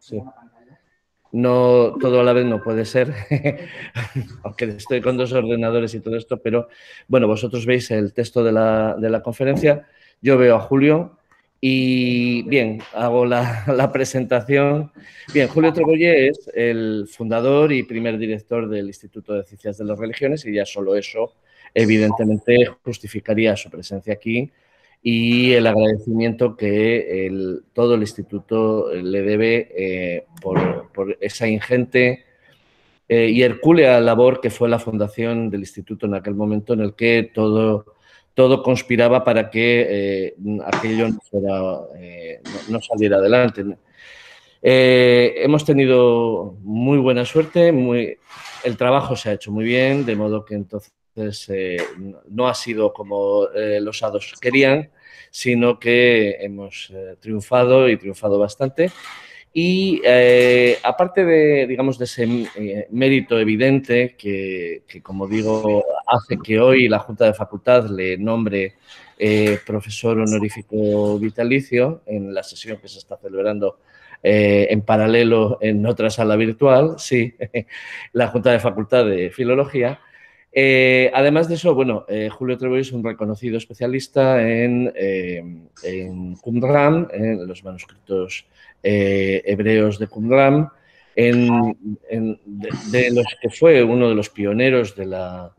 Sí. No, todo a la vez no puede ser, aunque estoy con dos ordenadores y todo esto, pero bueno, vosotros veis el texto de la conferencia, yo veo a Julio y bien, hago la presentación. Bien, Julio Treboller es el fundador y primer director del Instituto de Ciencias de las Religiones y ya solo eso, evidentemente, justificaría su presencia aquí y el agradecimiento que todo el instituto le debe por esa ingente y hercúlea labor que fue la fundación del instituto en aquel momento en el que todo conspiraba para que aquello no saliera adelante. Hemos tenido muy buena suerte, el trabajo se ha hecho muy bien, de modo que entonces no ha sido como los hados querían, sino que hemos triunfado y triunfado bastante. Y aparte de, digamos, de ese mérito evidente que, como digo, hace que hoy la Junta de Facultad le nombre profesor honorífico vitalicio en la sesión que se está celebrando en paralelo en otra sala virtual, sí, la Junta de Facultad de Filología. Además de eso, bueno, Julio Treboller es un reconocido especialista en Qumran, en los manuscritos hebreos de Qumran, de los que fue uno de los pioneros de la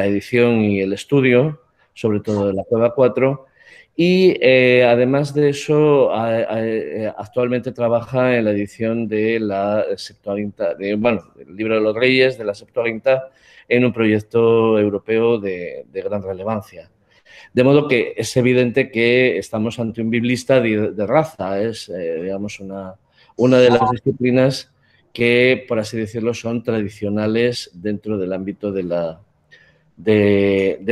edición y el estudio, sobre todo de la Cueva 4. Y además de eso, actualmente trabaja en la edición de la Septuaginta, del Libro de los Reyes, de la Septuaginta, en un proyecto europeo de gran relevancia. De modo que es evidente que estamos ante un biblista de raza, es, digamos, una de las disciplinas que, por así decirlo, son tradicionales dentro del ámbito del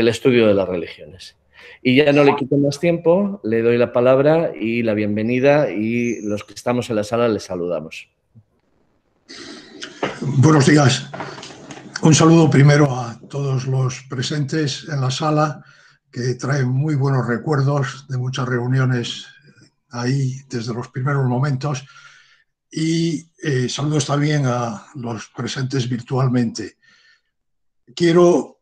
estudio de las religiones. Y ya no le quito más tiempo, le doy la palabra y la bienvenida y los que estamos en la sala les saludamos. Buenos días. Un saludo primero a todos los presentes en la sala, que traen muy buenos recuerdos de muchas reuniones ahí desde los primeros momentos. Y saludos también a los presentes virtualmente. Quiero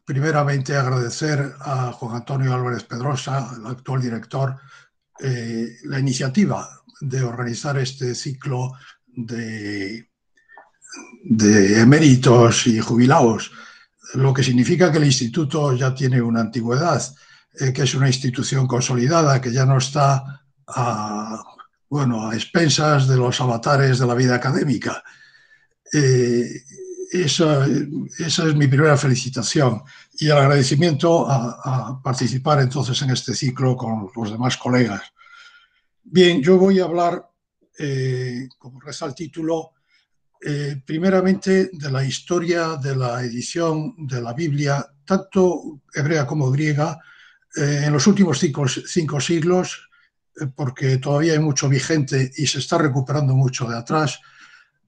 primeramente agradecer a Juan Antonio Álvarez Pedrosa, el actual director, la iniciativa de organizar este ciclo de eméritos y jubilados, lo que significa que el instituto ya tiene una antigüedad, que es una institución consolidada, que ya no está a expensas de los avatares de la vida académica. Esa es mi primera felicitación y el agradecimiento a participar entonces en este ciclo con los demás colegas. Bien, yo voy a hablar, como reza el título, primeramente de la historia de la edición de la Biblia, tanto hebrea como griega, en los últimos cinco siglos, porque todavía hay mucho vigente y se está recuperando mucho de atrás,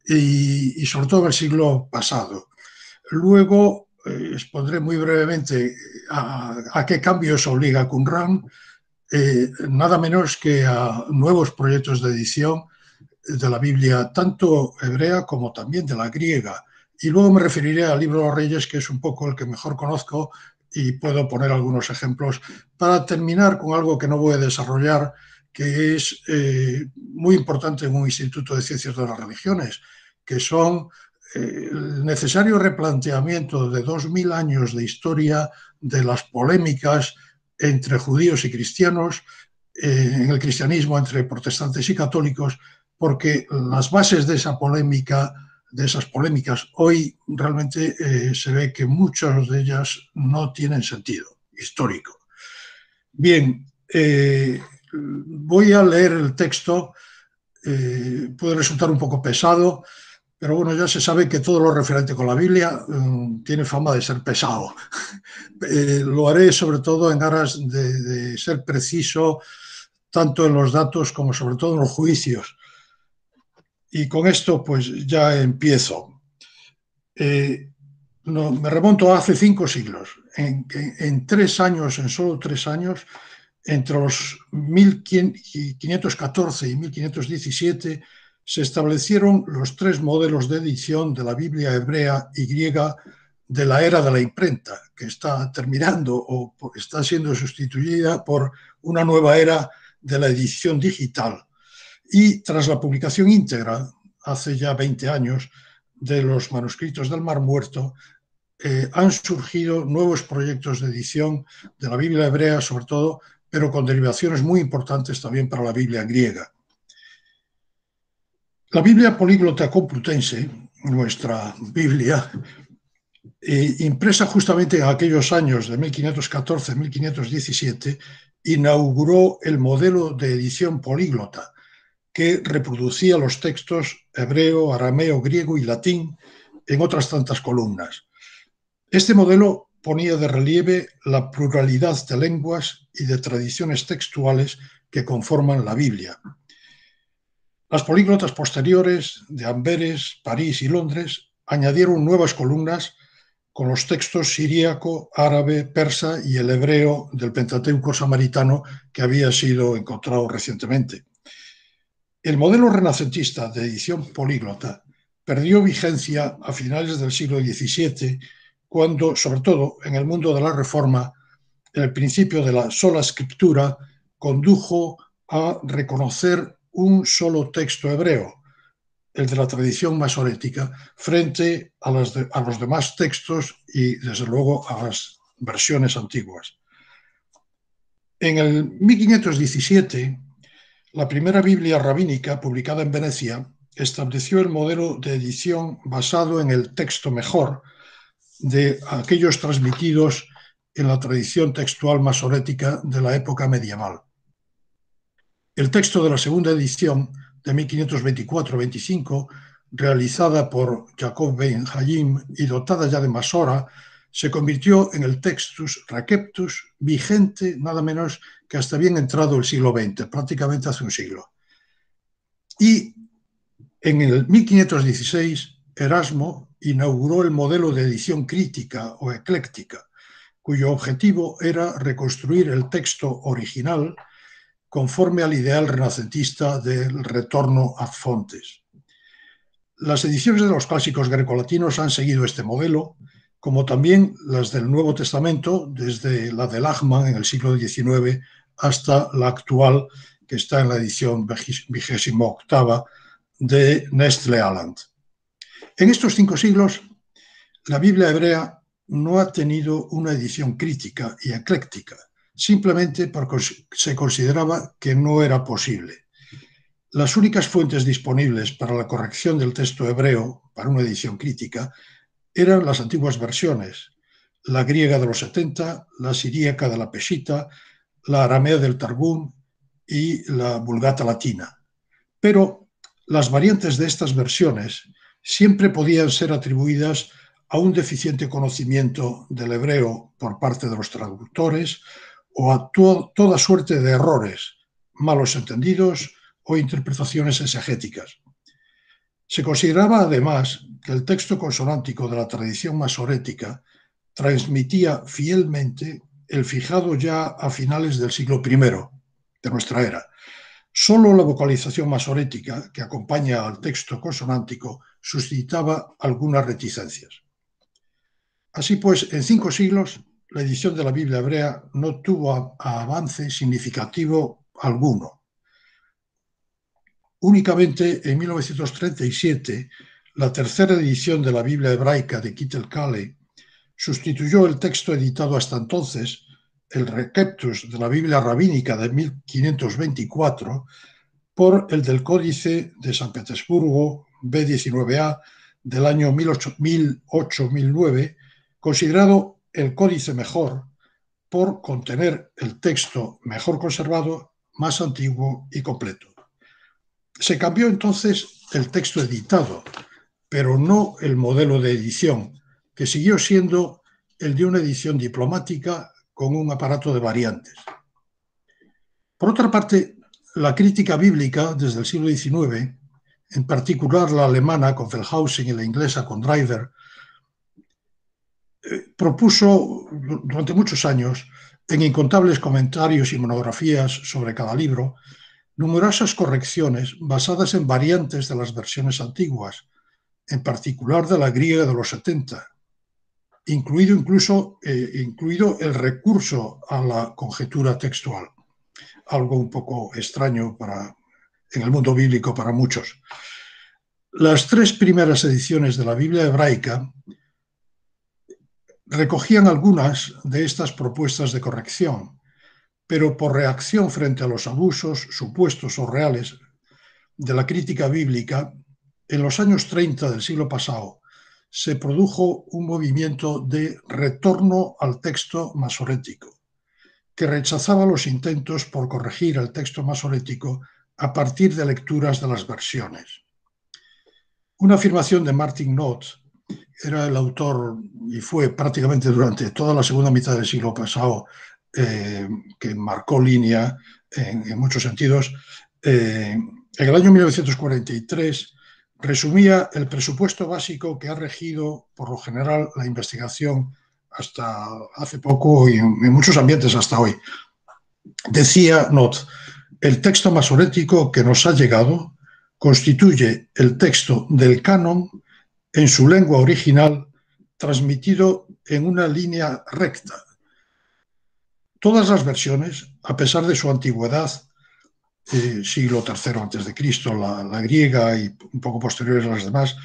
y sobre todo en el siglo pasado. Luego expondré muy brevemente a qué cambios obliga Qumran, nada menos que a nuevos proyectos de edición de la Biblia, tanto hebrea como también de la griega. Y luego me referiré al Libro de los Reyes, que es un poco el que mejor conozco, y puedo poner algunos ejemplos para terminar con algo que no voy a desarrollar, que es muy importante en un instituto de ciencias de las religiones, que son el necesario replanteamiento de 2000 años de historia de las polémicas entre judíos y cristianos, en el cristianismo entre protestantes y católicos, porque las bases de esa polémica, de esas polémicas, hoy realmente se ve que muchas de ellas no tienen sentido histórico. Bien, voy a leer el texto, puede resultar un poco pesado, pero bueno, ya se sabe que todo lo referente con la Biblia tiene fama de ser pesado. Lo haré sobre todo en aras de ser preciso, tanto en los datos como sobre todo en los juicios. Y con esto pues ya empiezo. Me remonto a hace 5 siglos. En 3 años, en solo 3 años, Entre los 1514 y 1517 se establecieron los 3 modelos de edición de la Biblia hebrea y griega de la era de la imprenta, que está terminando o está siendo sustituida por una nueva era de la edición digital. Y tras la publicación íntegra, hace ya 20 años, de los manuscritos del Mar Muerto, han surgido nuevos proyectos de edición de la Biblia hebrea, sobre todo, pero con derivaciones muy importantes también para la Biblia griega. La Biblia políglota complutense, nuestra Biblia, impresa justamente en aquellos años de 1514-1517, inauguró el modelo de edición políglota, que reproducía los textos hebreo, arameo, griego y latín en otras tantas columnas. Este modelo ponía de relieve la pluralidad de lenguas y de tradiciones textuales que conforman la Biblia. Las políglotas posteriores de Amberes, París y Londres añadieron nuevas columnas con los textos siríaco, árabe, persa y el hebreo del Pentateuco samaritano que había sido encontrado recientemente. El modelo renacentista de edición políglota perdió vigencia a finales del siglo XVII, cuando, sobre todo en el mundo de la Reforma, el principio de la sola escritura condujo a reconocer un solo texto hebreo, el de la tradición masorética, frente a los demás textos y, desde luego, a las versiones antiguas. En el 1517, la primera Biblia rabínica, publicada en Venecia, estableció el modelo de edición basado en el texto mejor de aquellos transmitidos en la tradición textual masorética de la época medieval. El texto de la segunda edición, de 1524-25, realizada por Jacob Ben Hayim y dotada ya de Masora, se convirtió en el Textus Receptus vigente nada menos que hasta bien entrado el siglo XX, prácticamente hace un siglo. Y en el 1516, Erasmo inauguró el modelo de edición crítica o ecléctica, cuyo objetivo era reconstruir el texto original conforme al ideal renacentista del retorno ad fontes. Las ediciones de los clásicos grecolatinos han seguido este modelo, como también las del Nuevo Testamento, desde la del Lachmann en el siglo XIX hasta la actual, que está en la edición 28ª de Nestle Aland. En estos 5 siglos, la Biblia hebrea no ha tenido una edición crítica y ecléctica, simplemente porque se consideraba que no era posible. Las únicas fuentes disponibles para la corrección del texto hebreo para una edición crítica eran las antiguas versiones, la griega de los 70, la siríaca de la Peshitta, la aramea del Targum y la Vulgata latina. Pero las variantes de estas versiones siempre podían ser atribuidas a un deficiente conocimiento del hebreo por parte de los traductores o a toda suerte de errores, malos entendidos o interpretaciones exegéticas. Se consideraba además que el texto consonántico de la tradición masorética transmitía fielmente el fijado ya a finales del siglo I de nuestra era. Solo la vocalización masorética, que acompaña al texto consonántico, suscitaba algunas reticencias. Así pues, en 5 siglos, la edición de la Biblia hebrea no tuvo avance significativo alguno. Únicamente en 1937, la tercera edición de la Biblia hebraica de Kittel Kale sustituyó el texto editado hasta entonces, el Receptus de la Biblia rabínica de 1524, por el del Códice de San Petersburgo B19A del año 1008-1009, considerado el códice mejor por contener el texto mejor conservado, más antiguo y completo. Se cambió entonces el texto editado, pero no el modelo de edición, que siguió siendo el de una edición diplomática con un aparato de variantes. Por otra parte, la crítica bíblica desde el siglo XIX, en particular la alemana con Feldhausen y la inglesa con Driver, propuso durante muchos años en incontables comentarios y monografías sobre cada libro, numerosas correcciones basadas en variantes de las versiones antiguas, en particular de la griega de los 70, incluido el recurso a la conjetura textual, algo un poco extraño en el mundo bíblico para muchos. Las 3 primeras ediciones de la Biblia hebraica recogían algunas de estas propuestas de corrección, pero por reacción frente a los abusos, supuestos o reales, de la crítica bíblica, en los años 30 del siglo pasado se produjo un movimiento de retorno al texto masorético, que rechazaba los intentos por corregir el texto masorético a partir de lecturas de las versiones. Una afirmación de Martin Knott, era el autor y fue prácticamente durante toda la segunda mitad del siglo pasado que marcó línea en muchos sentidos. En el año 1943 resumía el presupuesto básico que ha regido por lo general la investigación hasta hace poco y en muchos ambientes hasta hoy. Decía Knott, el texto masorético que nos ha llegado constituye el texto del canon en su lengua original, transmitido en una línea recta. Todas las versiones, a pesar de su antigüedad, siglo III a.C., la griega y un poco posteriores a las demás,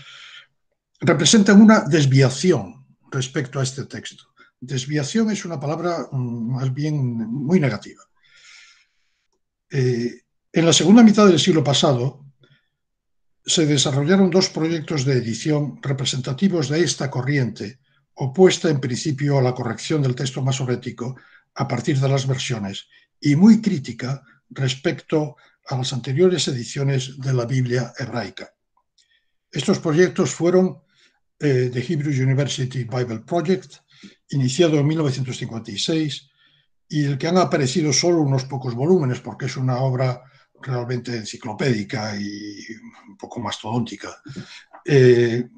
representan una desviación respecto a este texto. Desviación es una palabra más bien muy negativa. En la segunda mitad del siglo pasado se desarrollaron 2 proyectos de edición representativos de esta corriente, opuesta en principio a la corrección del texto masorético a partir de las versiones y muy crítica respecto a las anteriores ediciones de la Biblia hebraica. Estos proyectos fueron The Hebrew University Bible Project, iniciado en 1956, y del que han aparecido solo unos pocos volúmenes, porque es una obra realmente enciclopédica y un poco mastodóntica. El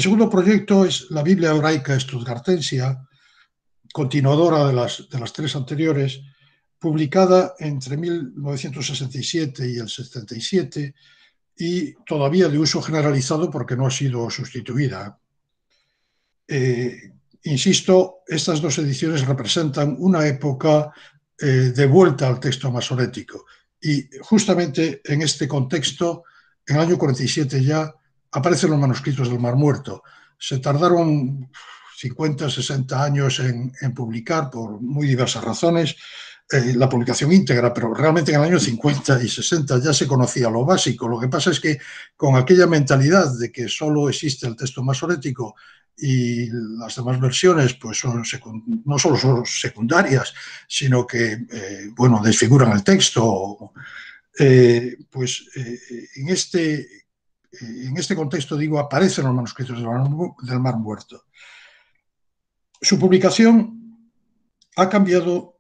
segundo proyecto es la Biblia hebraica stuttgartensia, continuadora de las 3 anteriores, publicada entre 1967 y el 77 y todavía de uso generalizado porque no ha sido sustituida. Insisto, estas 2 ediciones representan una época de vuelta al texto masorético. Y justamente en este contexto, en el año 47 ya, aparecen los manuscritos del Mar Muerto. Se tardaron 50, 60 años en publicar por muy diversas razones la publicación íntegra, pero realmente en el año 50 y 60 ya se conocía lo básico. Lo que pasa es que con aquella mentalidad de que solo existe el texto masorético y las demás versiones pues no solo son secundarias, sino que bueno, desfiguran el texto. En este contexto, digo, aparecen los manuscritos del Mar Muerto. Su publicación ha cambiado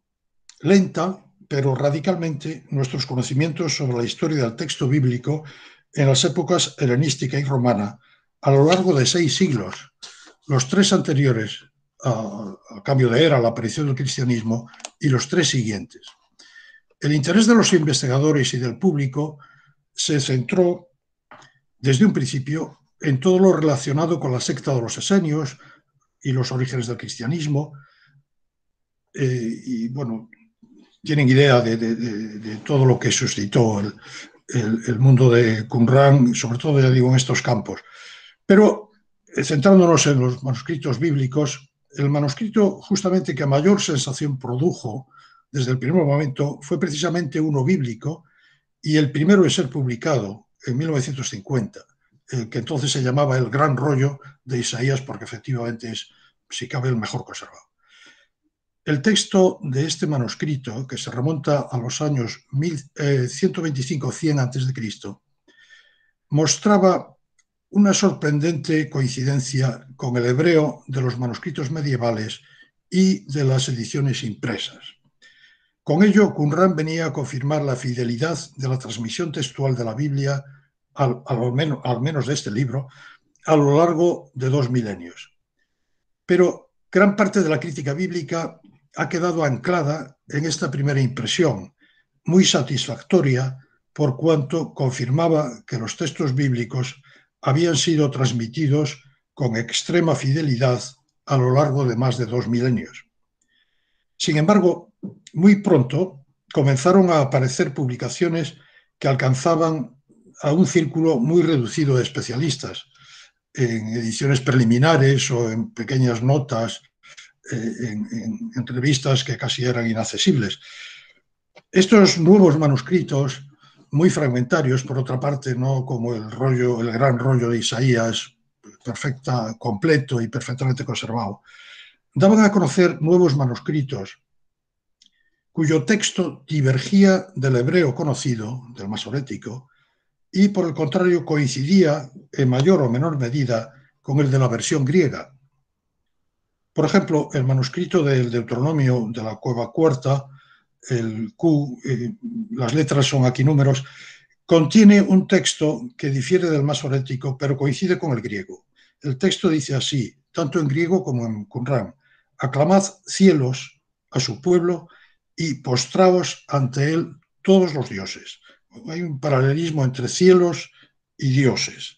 lenta, pero radicalmente, nuestros conocimientos sobre la historia del texto bíblico en las épocas helenística y romana a lo largo de 6 siglos. Los 3 anteriores al cambio de era, la aparición del cristianismo, y los 3 siguientes. El interés de los investigadores y del público se centró desde un principio en todo lo relacionado con la secta de los esenios y los orígenes del cristianismo. Y bueno, tienen idea de todo lo que suscitó el mundo de Qumran, sobre todo, ya digo, en estos campos. Pero centrándonos en los manuscritos bíblicos, el manuscrito justamente que mayor sensación produjo desde el primer momento fue precisamente uno bíblico y el primero en ser publicado en 1950, que entonces se llamaba el Gran Rollo de Isaías, porque efectivamente es, si cabe, el mejor conservado. El texto de este manuscrito, que se remonta a los años 125-100 a.C., mostraba una sorprendente coincidencia con el hebreo de los manuscritos medievales y de las ediciones impresas. Con ello, Qumran venía a confirmar la fidelidad de la transmisión textual de la Biblia, al menos de este libro, a lo largo de 2 milenios. Pero gran parte de la crítica bíblica ha quedado anclada en esta primera impresión, muy satisfactoria por cuanto confirmaba que los textos bíblicos habían sido transmitidos con extrema fidelidad a lo largo de más de 2 milenios. Sin embargo, muy pronto comenzaron a aparecer publicaciones que alcanzaban a un círculo muy reducido de especialistas, en ediciones preliminares o en pequeñas notas, en entrevistas que casi eran inaccesibles. Estos nuevos manuscritos, muy fragmentarios, por otra parte, no como el gran rollo de Isaías, completo y perfectamente conservado, daban a conocer nuevos manuscritos cuyo texto divergía del hebreo conocido, del masorético, y por el contrario coincidía en mayor o menor medida con el de la versión griega. Por ejemplo, el manuscrito del Deuteronomio de la Cueva Cuarta, el Q, las letras son aquí números, contiene un texto que difiere del masorético, pero coincide con el griego. El texto dice así, tanto en griego como en Qumran: aclamad cielos a su pueblo y postraos ante él todos los dioses. Hay un paralelismo entre cielos y dioses.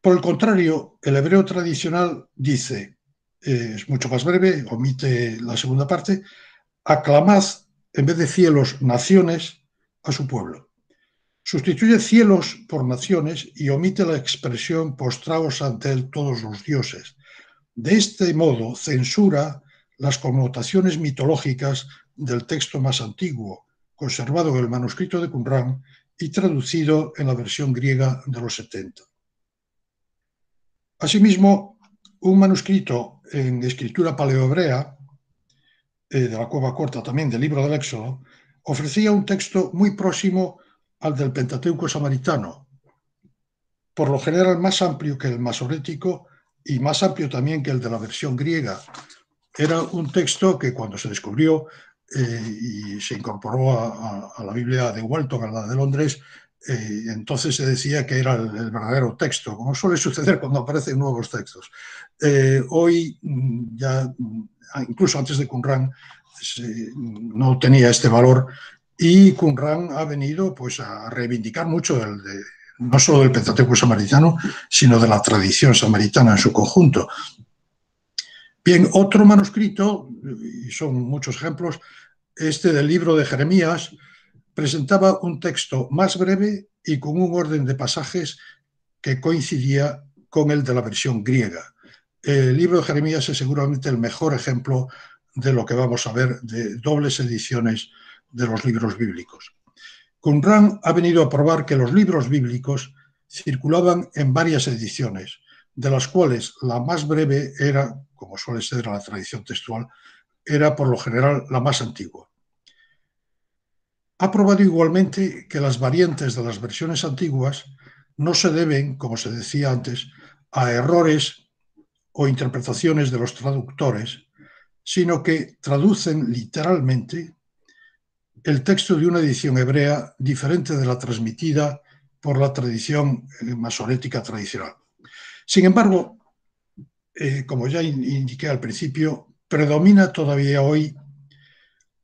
Por el contrario, el hebreo tradicional dice, es mucho más breve, omite la segunda parte, aclamad en vez de cielos, naciones a su pueblo. Sustituye cielos por naciones y omite la expresión postraos ante él todos los dioses. De este modo censura las connotaciones mitológicas del texto más antiguo, conservado en el manuscrito de Qumran y traducido en la versión griega de los 70. Asimismo, un manuscrito en escritura paleohebrea, de la Cueva Corta también, del libro del Éxodo, ofrecía un texto muy próximo al del Pentateuco samaritano, por lo general más amplio que el masorético y más amplio también que el de la versión griega. Era un texto que cuando se descubrió y se incorporó a la Biblia de Walton, a la de Londres, entonces se decía que era el verdadero texto, como suele suceder cuando aparecen nuevos textos. Hoy ya, incluso antes de Qumran, no tenía este valor, y Qumran ha venido pues a reivindicar mucho no solo del Pentateuco samaritano, sino de la tradición samaritana en su conjunto. Bien, otro manuscrito, y son muchos ejemplos, este del libro de Jeremías, presentaba un texto más breve y con un orden de pasajes que coincidía con el de la versión griega. El libro de Jeremías es seguramente el mejor ejemplo de lo que vamos a ver de dobles ediciones de los libros bíblicos. Qumran ha venido a probar que los libros bíblicos circulaban en varias ediciones, de las cuales la más breve era, como suele ser la tradición textual, era por lo general la más antigua. Ha probado igualmente que las variantes de las versiones antiguas no se deben, como se decía antes, a errores o interpretaciones de los traductores, sino que traducen literalmente el texto de una edición hebrea diferente de la transmitida por la tradición masorética tradicional. Sin embargo, como ya indiqué al principio, predomina todavía hoy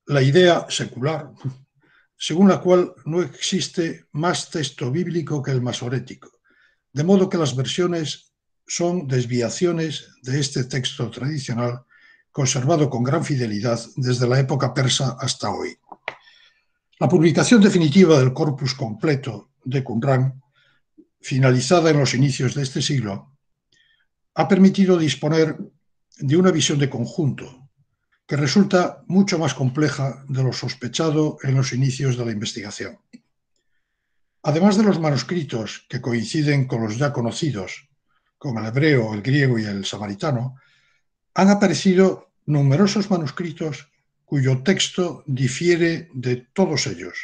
la idea secular, según la cual no existe más texto bíblico que el masorético, de modo que las versiones son desviaciones de este texto tradicional conservado con gran fidelidad desde la época persa hasta hoy. La publicación definitiva del corpus completo de Qumran, finalizada en los inicios de este siglo, ha permitido disponer de una visión de conjunto que resulta mucho más compleja de lo sospechado en los inicios de la investigación. Además de los manuscritos que coinciden con los ya conocidos, como el hebreo, el griego y el samaritano, han aparecido numerosos manuscritos cuyo texto difiere de todos ellos,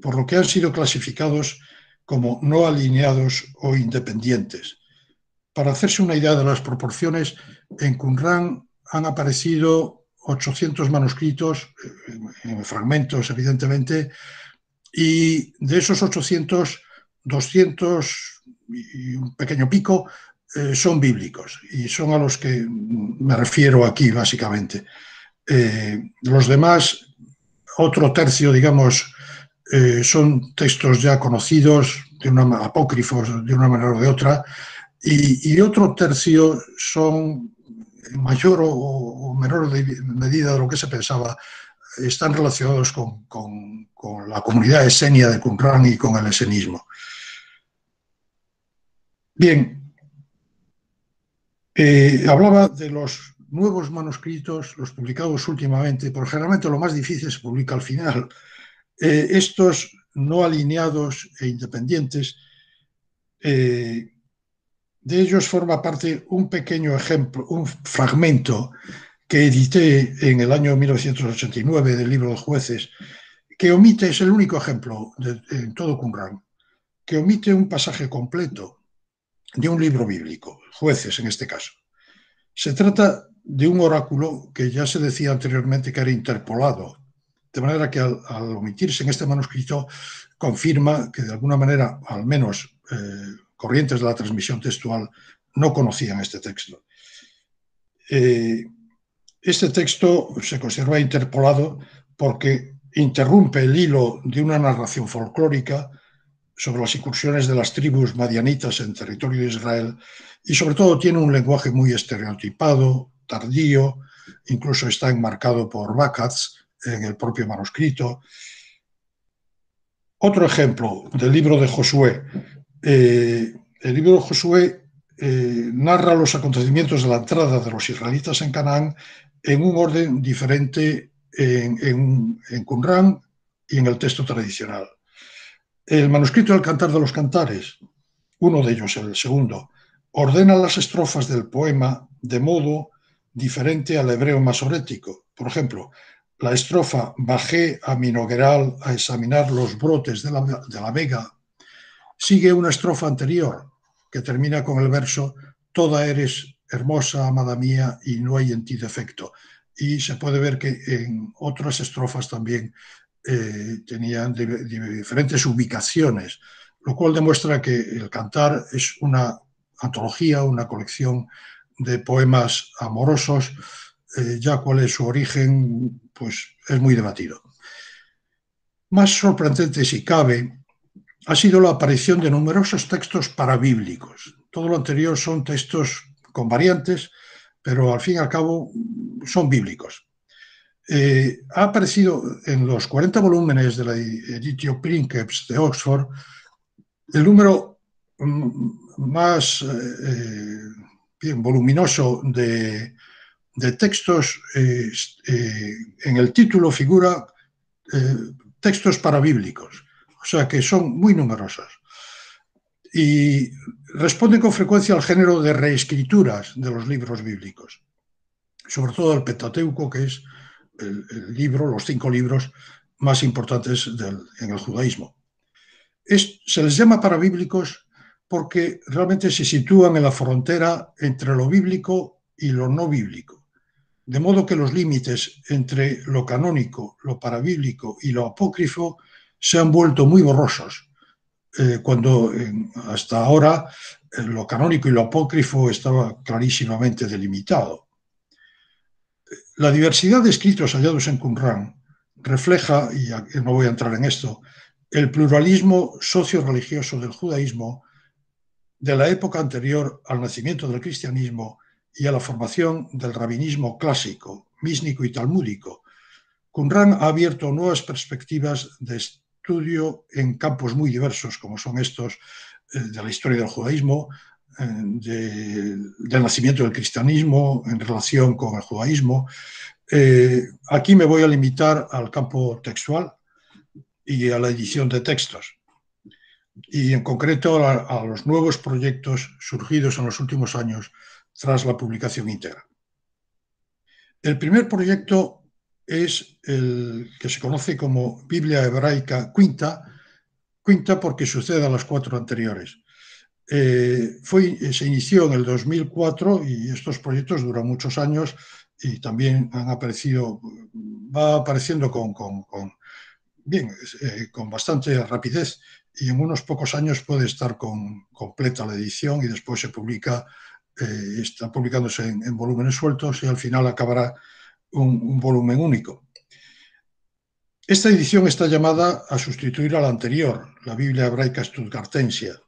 por lo que han sido clasificados como no alineados o independientes. Para hacerse una idea de las proporciones, en Qumran han aparecido 800 manuscritos, en fragmentos evidentemente, y de esos 800, 200 y un pequeño pico son bíblicos, y son a los que me refiero aquí básicamente. Los demás, otro tercio, digamos, son textos ya conocidos, apócrifos de una manera o de otra, y otro tercio son, en mayor o menor medida de lo que se pensaba, están relacionados con la comunidad esenia de Qumran y con el esenismo. Bien, hablaba de los nuevos manuscritos, los publicados últimamente, porque generalmente lo más difícil se publica al final. Estos no alineados e independientes, de ellos forma parte un pequeño ejemplo, un fragmento que edité en el año 1989 del libro de Jueces, que omite, es el único ejemplo en todo Qumran, que omite un pasaje completo de un libro bíblico, Jueces en este caso. Se trata de un oráculo que ya se decía anteriormente que era interpolado, de manera que al omitirse en este manuscrito confirma que de alguna manera, al menos corrientes de la transmisión textual, no conocían este texto. Este texto se conserva interpolado porque interrumpe el hilo de una narración folclórica sobre las incursiones de las tribus madianitas en territorio de Israel y sobre todo tiene un lenguaje muy estereotipado, tardío, incluso está enmarcado por Bakatz en el propio manuscrito. Otro ejemplo del libro de Josué. El libro de Josué narra los acontecimientos de la entrada de los israelitas en Canaán en un orden diferente en Qumran y en el texto tradicional. El manuscrito del Cantar de los Cantares, uno de ellos, el segundo, ordena las estrofas del poema de modo diferente al hebreo masorético. Por ejemplo, la estrofa «Bajé a mi nogueral a examinar los brotes de la vega» sigue una estrofa anterior que termina con el verso «Toda eres hermosa, amada mía, y no hay en ti defecto». Y se puede ver que en otras estrofas también tenían diferentes ubicaciones, lo cual demuestra que el Cantar es una antología, una colección de poemas amorosos, ya cuál es su origen, pues es muy debatido. Más sorprendente, si cabe, ha sido la aparición de numerosos textos parabíblicos. Todo lo anterior son textos con variantes, pero al fin y al cabo son bíblicos. Ha aparecido en los 40 volúmenes de la Editio Princeps de Oxford el número más bien voluminoso de textos. En el título figura textos parabíblicos, o sea que son muy numerosos. Y responden con frecuencia al género de reescrituras de los libros bíblicos, sobre todo el Pentateuco, que es el libro, los 5 libros más importantes en el judaísmo. Se les llama parabíblicos porque realmente se sitúan en la frontera entre lo bíblico y lo no bíblico. De modo que los límites entre lo canónico, lo parabíblico y lo apócrifo se han vuelto muy borrosos, cuando hasta ahora lo canónico y lo apócrifo estaba clarísimamente delimitado. La diversidad de escritos hallados en Qumran refleja, y no voy a entrar en esto, el pluralismo socio-religioso del judaísmo de la época anterior al nacimiento del cristianismo y a la formación del rabinismo clásico, mísnico y talmúdico. Qumran ha abierto nuevas perspectivas de estudio en campos muy diversos, como son estos de la historia del judaísmo, del nacimiento del cristianismo en relación con el judaísmo. Aquí me voy a limitar al campo textual y a la edición de textos, y en concreto a los nuevos proyectos surgidos en los últimos años tras la publicación íntegra. El primer proyecto es el que se conoce como Biblia Hebraica Quinta porque sucede a las 4 anteriores. Se inició en el 2004 y estos proyectos duran muchos años y también va apareciendo con bastante rapidez, y en unos pocos años puede estar completa la edición y después está publicándose en volúmenes sueltos y al final acabará un volumen único. Esta edición está llamada a sustituir a la anterior, la Biblia Hebraica Stuttgartensia.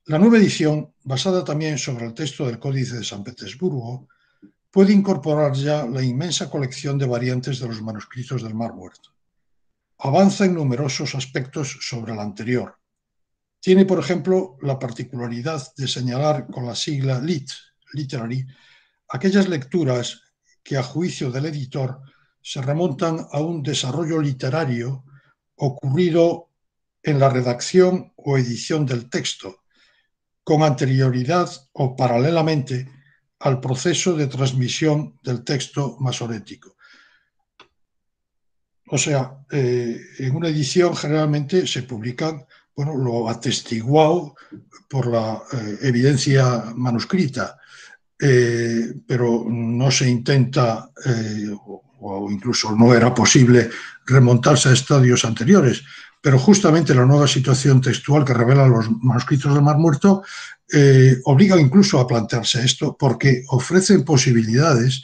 La nueva edición, basada también sobre el texto del Códice de San Petersburgo, puede incorporar ya la inmensa colección de variantes de los manuscritos del Mar Muerto. Avanza en numerosos aspectos sobre la anterior. Tiene, por ejemplo, la particularidad de señalar con la sigla Lit, Literary, aquellas lecturas que, a juicio del editor, se remontan a un desarrollo literario ocurrido en la redacción o edición del texto, con anterioridad o paralelamente al proceso de transmisión del texto masorético. O sea, en una edición generalmente se publican, bueno, lo atestiguado por la evidencia manuscrita, pero no se intenta, o incluso no era posible remontarse a estadios anteriores. Pero justamente la nueva situación textual que revelan los manuscritos del Mar Muerto obliga incluso a plantearse esto, porque ofrecen posibilidades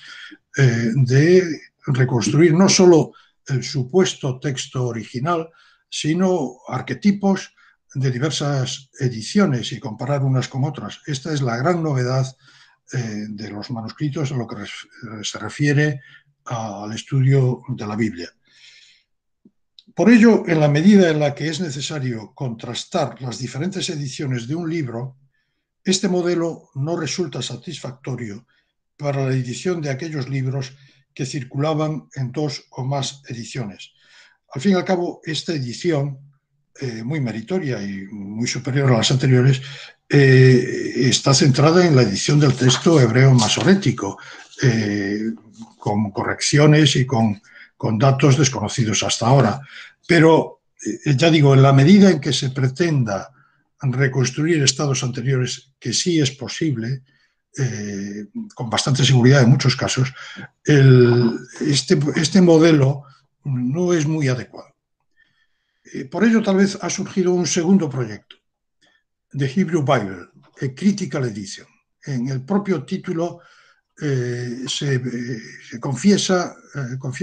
de reconstruir no solo el supuesto texto original, sino arquetipos de diversas ediciones y comparar unas con otras. Esta es la gran novedad de los manuscritos en lo que se refiere al estudio de la Biblia. Por ello, en la medida en la que es necesario contrastar las diferentes ediciones de un libro, este modelo no resulta satisfactorio para la edición de aquellos libros que circulaban en 2 o más ediciones. Al fin y al cabo, esta edición, muy meritoria y muy superior a las anteriores, está centrada en la edición del texto hebreo masorético, con correcciones y con datos desconocidos hasta ahora. Pero, ya digo, en la medida en que se pretenda reconstruir estados anteriores, que sí es posible, con bastante seguridad en muchos casos, este modelo no es muy adecuado. Por ello, tal vez ha surgido un segundo proyecto, The Hebrew Bible, a Critical Edition. En el propio título se confiesa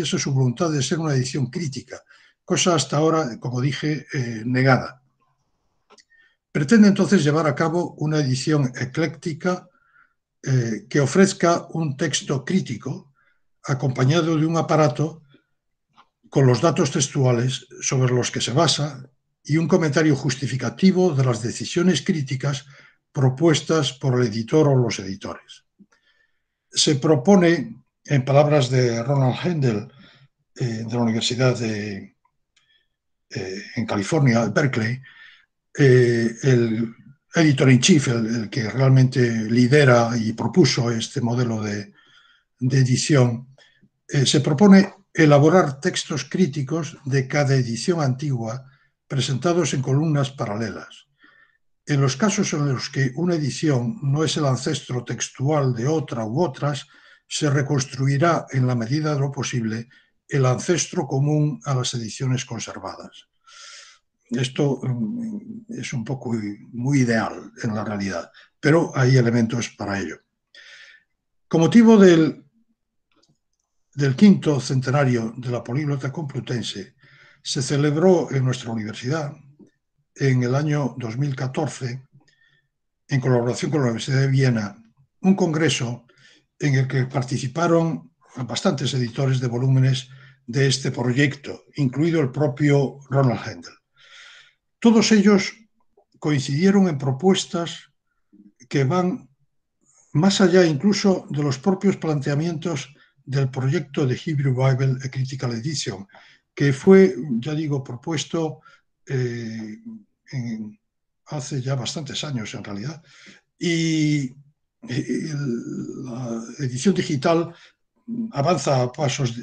su voluntad de ser una edición crítica, cosa hasta ahora, como dije, negada. Pretende entonces llevar a cabo una edición ecléctica que ofrezca un texto crítico acompañado de un aparato con los datos textuales sobre los que se basa y un comentario justificativo de las decisiones críticas propuestas por el editor o los editores. Se propone, en palabras de Ronald Hendel, de la Universidad en California, Berkeley, el editor-in-chief, el que realmente lidera y propuso este modelo de edición, se propone elaborar textos críticos de cada edición antigua presentados en columnas paralelas. En los casos en los que una edición no es el ancestro textual de otra u otras, se reconstruirá en la medida de lo posible el ancestro común a las ediciones conservadas. Esto es un poco muy ideal en la realidad, pero hay elementos para ello. Con motivo del quinto centenario de la Políglota Complutense, se celebró en nuestra universidad, en el año 2014, en colaboración con la Universidad de Viena, un congreso en el que participaron bastantes editores de volúmenes de este proyecto, incluido el propio Ronald Hendel. Todos ellos coincidieron en propuestas que van más allá incluso de los propios planteamientos del proyecto de Hebrew Bible a Critical Edition, que fue, ya digo, propuesto hace ya bastantes años en realidad, y la edición digital avanza a pasos,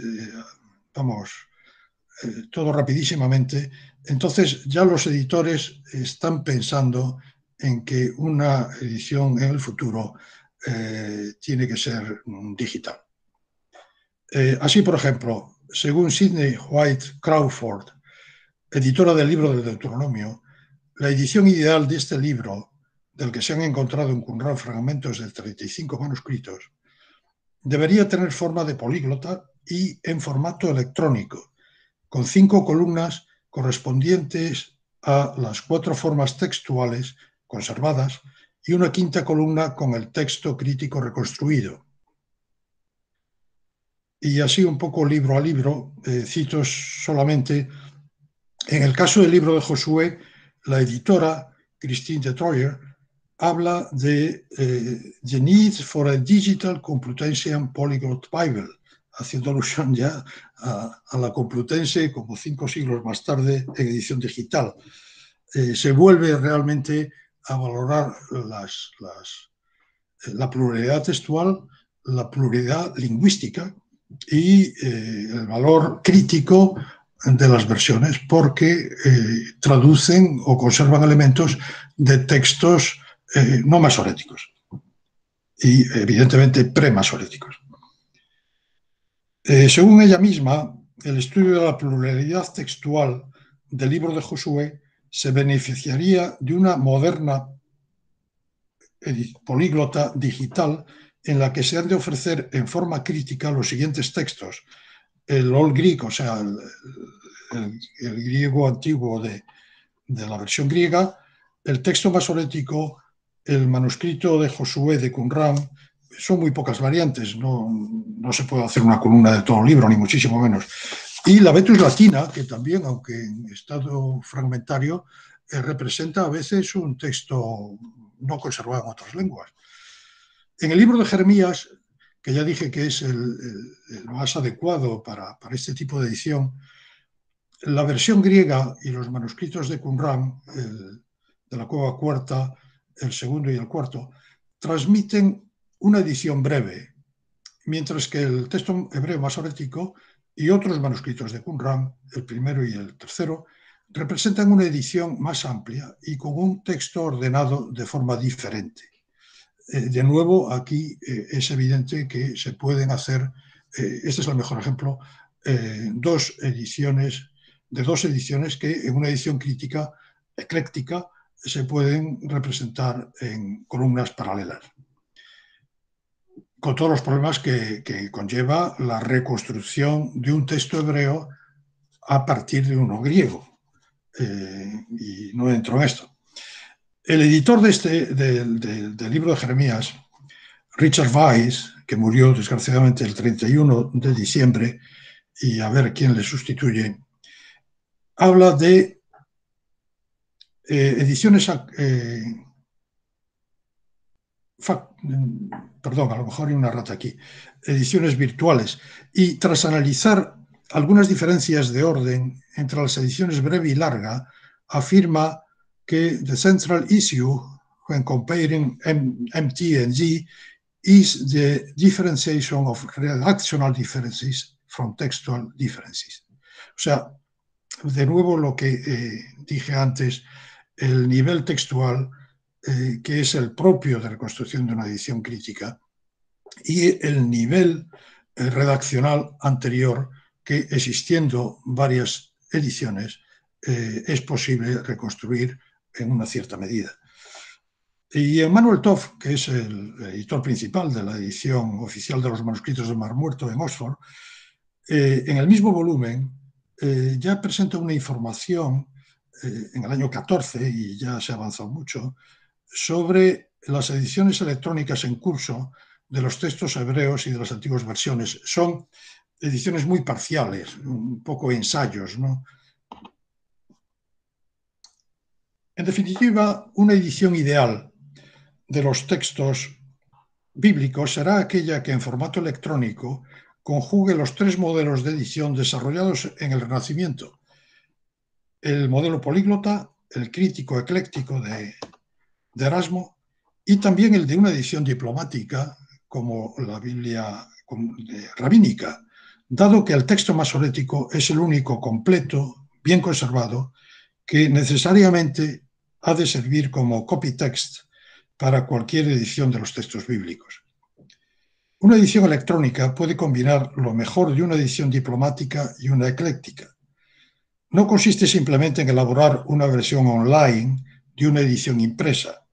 todo rapidísimamente. Entonces ya los editores están pensando en que una edición en el futuro tiene que ser digital. Así, por ejemplo, según Sidney White Crawford, editora del libro del Deuteronomio, la edición ideal de este libro, del que se han encontrado en Qumran fragmentos de 35 manuscritos, debería tener forma de políglota y en formato electrónico, con 5 columnas correspondientes a las 4 formas textuales conservadas y una quinta columna con el texto crítico reconstruido. Y así un poco libro a libro, cito solamente, en el caso del libro de Josué, la editora Christine de Troyer habla de The Need for a Digital Complutensian Polyglot Bible, haciendo alusión ya a la Complutense como 5 siglos más tarde en edición digital. Se vuelve realmente a valorar la pluralidad textual, la pluralidad lingüística y el valor crítico de las versiones, porque traducen o conservan elementos de textos no masoréticos y evidentemente premasoréticos. Según ella misma, el estudio de la pluralidad textual del libro de Josué se beneficiaría de una moderna políglota digital en la que se han de ofrecer en forma crítica los siguientes textos: el Old Greek, o sea, el griego antiguo de la versión griega, el texto masorético, el manuscrito de Josué de Qumran. Son muy pocas variantes, no se puede hacer una columna de todo el libro, ni muchísimo menos. Y la Vetus Latina, que también, aunque en estado fragmentario, representa a veces un texto no conservado en otras lenguas. En el libro de Jeremías, que ya dije que es el más adecuado para este tipo de edición, la versión griega y los manuscritos de Qumran, de la cueva cuarta, el segundo y el cuarto, transmiten una edición breve, mientras que el texto hebreo masorético y otros manuscritos de Qumran, el primero y el tercero, representan una edición más amplia y con un texto ordenado de forma diferente. De nuevo, aquí es evidente que se pueden hacer, este es el mejor ejemplo, dos ediciones que en una edición crítica ecléctica se pueden representar en columnas paralelas, con todos los problemas que conlleva la reconstrucción de un texto hebreo a partir de uno griego. Y no entro en esto. El editor del libro de Jeremías, Richard Weiss, que murió desgraciadamente el 31 de diciembre, y a ver quién le sustituye, habla de ediciones... perdón, a lo mejor hay una rata aquí, ediciones virtuales, y tras analizar algunas diferencias de orden entre las ediciones breve y larga, afirma que the central issue when comparing MT and G is the differentiation of redactional differences from textual differences. O sea, de nuevo lo que dije antes, el nivel textual que es el propio de reconstrucción de una edición crítica, y el nivel redaccional anterior que, existiendo varias ediciones, es posible reconstruir en una cierta medida. Y Emanuel Toff, que es el editor principal de la edición oficial de los manuscritos del Mar Muerto en Oxford, en el mismo volumen ya presenta una información en el año 14, y ya se ha avanzado mucho, sobre las ediciones electrónicas en curso de los textos hebreos y de las antiguas versiones. Son ediciones muy parciales, un poco ensayos, ¿no? En definitiva, una edición ideal de los textos bíblicos será aquella que en formato electrónico conjugue los 3 modelos de edición desarrollados en el Renacimiento: el modelo políglota, el crítico ecléctico de Erasmo, y también el de una edición diplomática como la Biblia rabínica, dado que el texto masorético es el único completo, bien conservado, que necesariamente ha de servir como copy text para cualquier edición de los textos bíblicos. Una edición electrónica puede combinar lo mejor de una edición diplomática y una ecléctica. No consiste simplemente en elaborar una versión online de una edición impresa.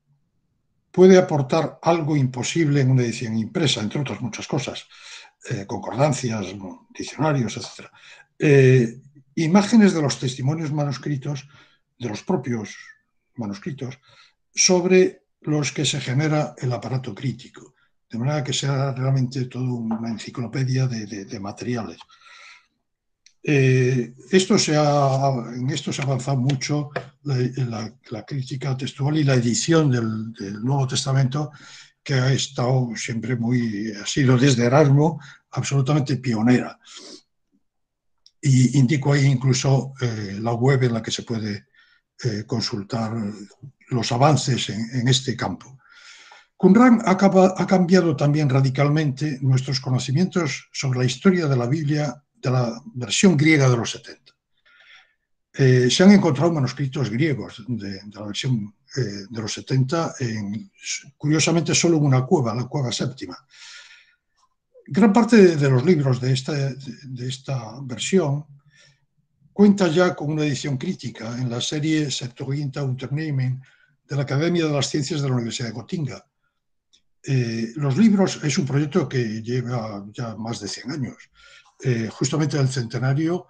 puede aportar algo imposible en una edición impresa, entre otras muchas cosas, concordancias, diccionarios, etc. Imágenes de los testimonios manuscritos, de los propios manuscritos, sobre los que se genera el aparato crítico, de manera que sea realmente toda una enciclopedia de materiales. En esto se ha avanzado mucho la crítica textual y la edición del Nuevo Testamento, que ha estado siempre ha sido desde Erasmo absolutamente pionera. Y indico ahí incluso la web en la que se puede consultar los avances en este campo. Qumran ha cambiado también radicalmente nuestros conocimientos sobre la historia de la Biblia de la versión griega de los 70. Se han encontrado manuscritos griegos de la versión de los 70, curiosamente solo en una cueva, la cueva séptima. Gran parte de los libros de esta versión cuenta ya con una edición crítica en la serie Septuaginta Unternehmen de la Academia de las Ciencias de la Universidad de Gotinga. Los libros es un proyecto que lleva ya más de 100 años. Justamente en el centenario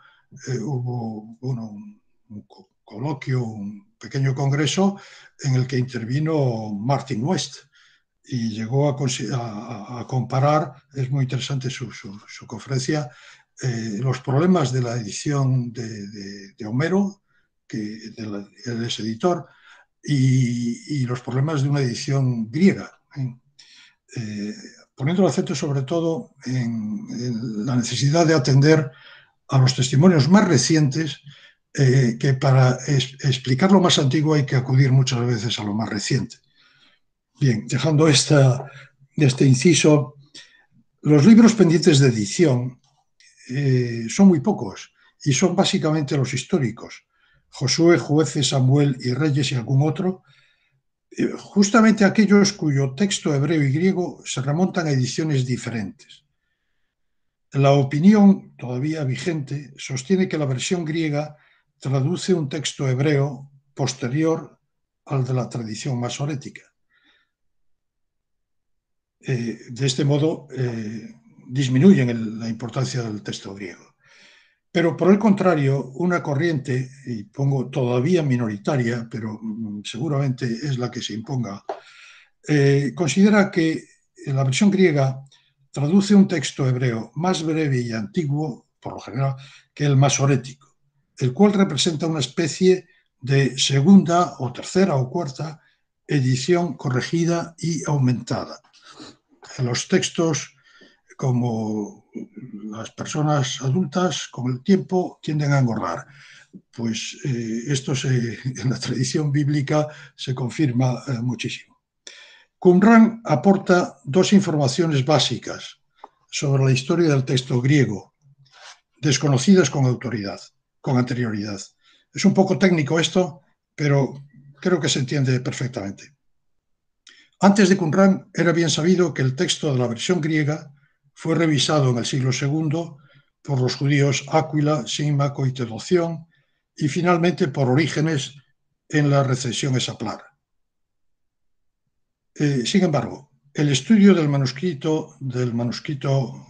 hubo un coloquio, un pequeño congreso en el que intervino Martin West y llegó a comparar, es muy interesante su conferencia, los problemas de la edición de Homero, que él es editor, y los problemas de una edición griega, poniendo el acento sobre todo en la necesidad de atender a los testimonios más recientes, que para explicar lo más antiguo hay que acudir muchas veces a lo más reciente. Bien, dejando este inciso, los libros pendientes de edición son muy pocos y son básicamente los históricos: Josué, Jueces, Samuel y Reyes y algún otro, justamente aquellos cuyo texto hebreo y griego se remontan a ediciones diferentes. La opinión todavía vigente sostiene que la versión griega traduce un texto hebreo posterior al de la tradición masorética. De este modo disminuyen la importancia del texto griego. Pero por el contrario, una corriente, y pongo todavía minoritaria, pero seguramente es la que se imponga, considera que la versión griega traduce un texto hebreo más breve y antiguo, por lo general, que el masorético, el cual representa una especie de segunda o tercera o cuarta edición corregida y aumentada. Los textos, como las personas adultas, con el tiempo tienden a engordar. Pues esto en la tradición bíblica se confirma muchísimo. Qumran aporta dos informaciones básicas sobre la historia del texto griego, desconocidas con anterioridad. Es un poco técnico esto, pero creo que se entiende perfectamente. Antes de Qumran era bien sabido que el texto de la versión griega fue revisado en el siglo II por los judíos Áquila, Símaco y Teodoción, y finalmente por Orígenes en la recensión Esaplar. Sin embargo, el estudio del manuscrito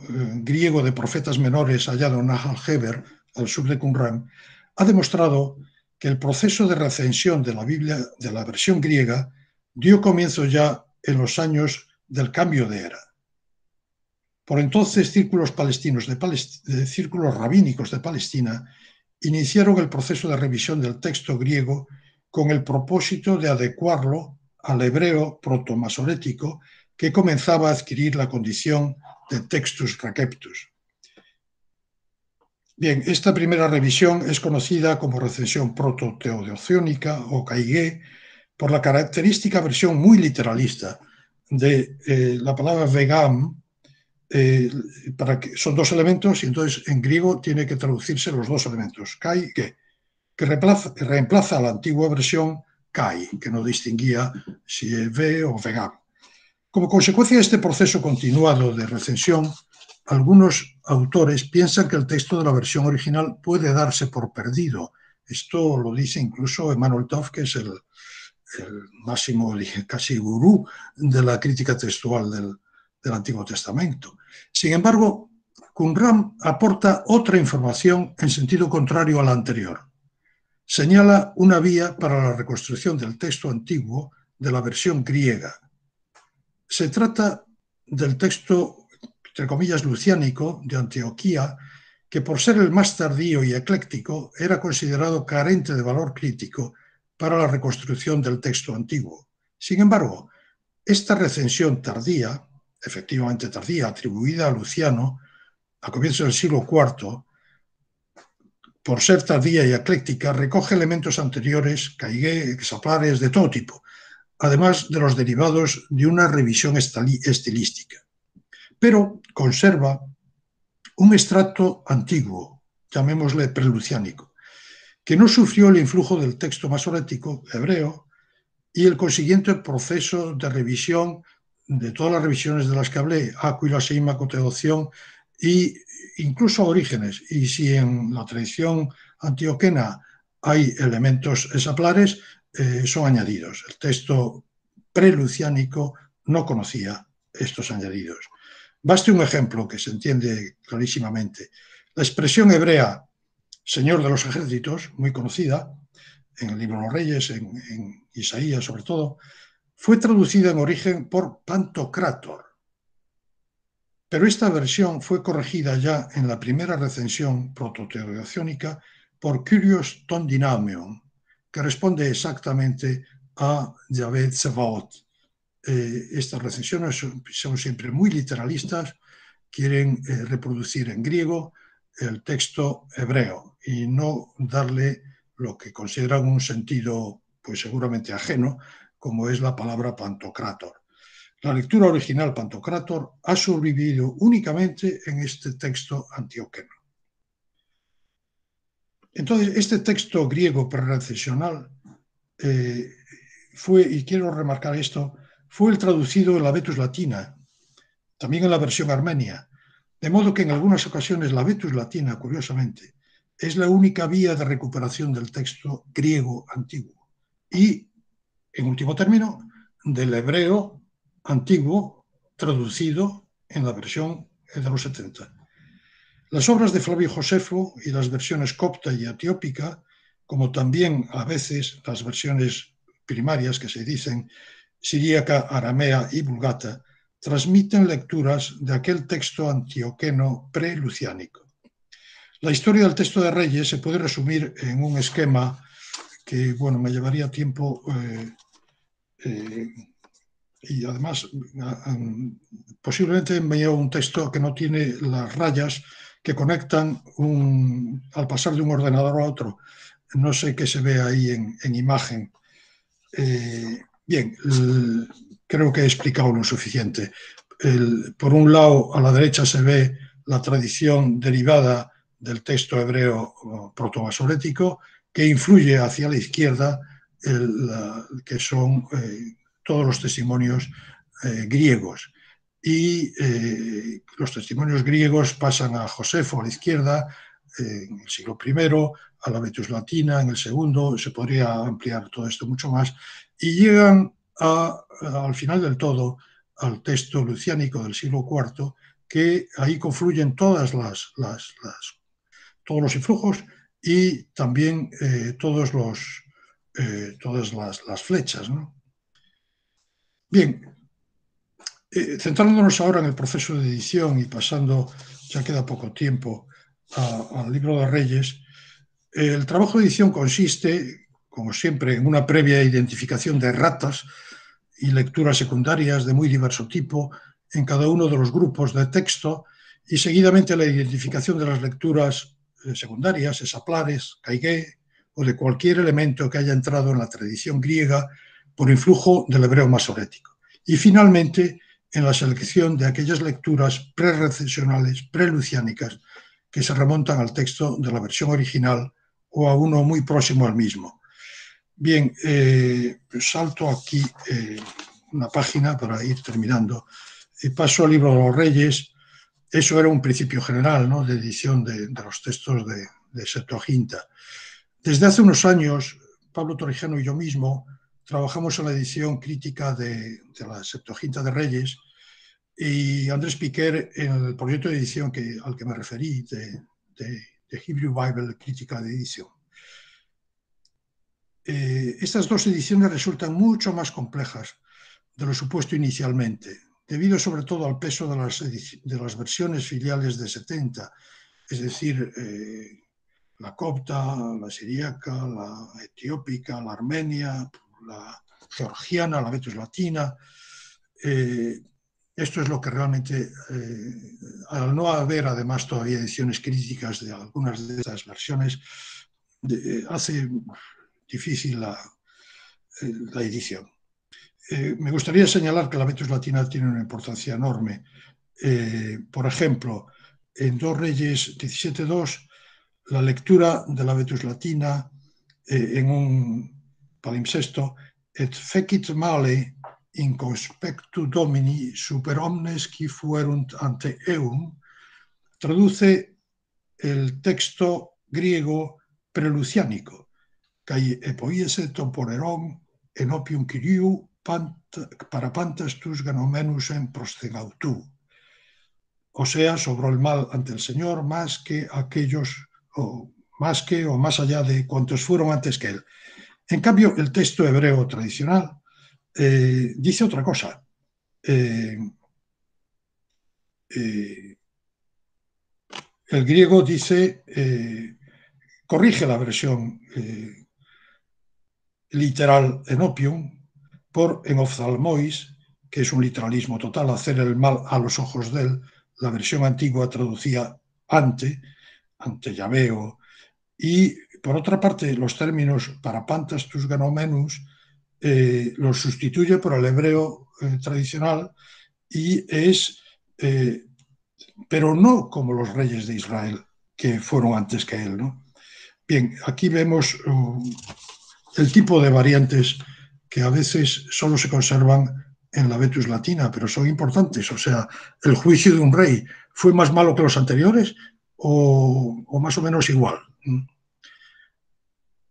griego de profetas menores hallado en Nahal Heber, al sur de Qumran, ha demostrado que el proceso de recensión de la Biblia de la versión griega dio comienzo ya en los años del cambio de era. Por entonces, círculos rabínicos de Palestina iniciaron el proceso de revisión del texto griego con el propósito de adecuarlo al hebreo protomasorético, que comenzaba a adquirir la condición de textus receptus. Bien, esta primera revisión es conocida como recensión proto-teodociónica o caigué, por la característica versión muy literalista de la palabra vegam, son dos elementos, y entonces en griego tiene que traducirse los dos elementos, kai, que reemplaza la antigua versión kai, que no distinguía si es ve o vegam. Como consecuencia de este proceso continuado de recensión, algunos autores piensan que el texto de la versión original puede darse por perdido. Esto lo dice incluso Emanuel Toff, que es el máximo, casi gurú de la crítica textual del Antiguo Testamento. Sin embargo, Qumran aporta otra información en sentido contrario a la anterior. Señala una vía para la reconstrucción del texto antiguo de la versión griega. Se trata del texto, entre comillas, luciánico de Antioquía, que por ser el más tardío y ecléctico era considerado carente de valor crítico para la reconstrucción del texto antiguo. Sin embargo, esta recensión tardía, efectivamente tardía, atribuida a Luciano a comienzos del siglo IV, por ser tardía y ecléctica, recoge elementos anteriores, caigué, exaplares de todo tipo, además de los derivados de una revisión estilística. Pero conserva un extracto antiguo, llamémosle preluciánico, que no sufrió el influjo del texto masorético hebreo y el consiguiente proceso de revisión de todas las revisiones de las que hablé, Aquila, Símaco, Teoción e incluso Orígenes. Y si en la tradición antioquena hay elementos exaplares, son añadidos. El texto preluciánico no conocía estos añadidos. Baste un ejemplo que se entiende clarísimamente. La expresión hebrea Señor de los ejércitos, muy conocida en el libro de los Reyes, en Isaías sobre todo, fue traducida en origen por Pantocrátor. Pero esta versión fue corregida ya en la primera recensión prototeociónica por Kyrios ton Dinamion, que responde exactamente a Yahvé Tsebaot. Estas recensiones son siempre muy literalistas, quieren reproducir en griego el texto hebreo y no darle lo que consideran un sentido pues seguramente ajeno, como es la palabra Pantocrátor. La lectura original Pantocrátor ha sobrevivido únicamente en este texto antioqueno. Entonces, este texto griego prerecesional fue, y quiero remarcar esto, fue el traducido en la Vetus Latina, también en la versión armenia, de modo que en algunas ocasiones la Vetus Latina, curiosamente, es la única vía de recuperación del texto griego antiguo y, en último término, del hebreo antiguo traducido en la versión de los 70. Las obras de Flavio Josefo y las versiones copta y etiópica, como también a veces las versiones primarias que se dicen siríaca, aramea y vulgata, transmiten lecturas de aquel texto antioqueno pre-luciánico. La historia del texto de Reyes se puede resumir en un esquema que, bueno, me llevaría tiempo y además posiblemente me lleva un texto que no tiene las rayas que conectan al pasar de un ordenador a otro. No sé qué se ve ahí en imagen. Bien, creo que he explicado lo suficiente. Por un lado, a la derecha se ve la tradición derivada del texto hebreo protomasorético que influye hacia la izquierda, que son todos los testimonios griegos. Y los testimonios griegos pasan a Josefo a la izquierda, en el siglo I, a la Vetus Latina en el segundo, se podría ampliar todo esto mucho más, y llegan al final del todo al texto luciánico del siglo IV, que ahí confluyen todos los influjos y también todas las flechas, ¿no? Bien, centrándonos ahora en el proceso de edición y pasando, ya queda poco tiempo, al libro de Reyes, el trabajo de edición consiste, como siempre, en una previa identificación de erratas y lecturas secundarias de muy diverso tipo en cada uno de los grupos de texto y seguidamente la identificación de las lecturas secundarias, exaplares, caigué o de cualquier elemento que haya entrado en la tradición griega por influjo del hebreo masorético. Y finalmente en la selección de aquellas lecturas prerecesionales, preluciánicas, que se remontan al texto de la versión original o a uno muy próximo al mismo. Bien, salto aquí una página para ir terminando. Paso al libro de los Reyes. Eso era un principio general, ¿no?, de edición de los textos de Septuaginta. Desde hace unos años, Pablo Torrijano y yo mismo trabajamos en la edición crítica de la Septuaginta de Reyes, y Andrés Piquer en el proyecto de edición al que me referí, de Hebrew Bible, crítica de edición. Estas dos ediciones resultan mucho más complejas de lo supuesto inicialmente, debido sobre todo al peso de las versiones filiales de 70, es decir, la copta, la siríaca, la etiópica, la armenia, la georgiana, la Vetus latina. Esto es lo que realmente, al no haber además todavía ediciones críticas de algunas de estas versiones, hace difícil la edición. Me gustaría señalar que la Vetus latina tiene una importancia enorme. Por ejemplo, en 2 Reyes 17.2, la lectura de la Vetus latina en un palimpsesto, et fecit male in conspectu domini super omnes qui fuerunt ante eum, traduce el texto griego preluciánico, cae epoiese temporeron en opium Kyriou para pantas tus ganomenus en prostegautu. O sea, sobró el mal ante el Señor más que aquellos, o más allá de cuantos fueron antes que él. En cambio, el texto hebreo tradicional dice otra cosa. El griego dice, corrige la versión literal en opium por en oftalmois, que es un literalismo total, hacer el mal a los ojos de él. La versión antigua traducía ante Yahvé, y por otra parte los términos para pantas tus ganomenus los sustituye por el hebreo tradicional, y es, pero no como los reyes de Israel, que fueron antes que él, ¿no? Bien, aquí vemos el tipo de variantes que a veces solo se conservan en la Vetus latina, pero son importantes. O sea, el juicio de un rey fue más malo que los anteriores o más o menos igual.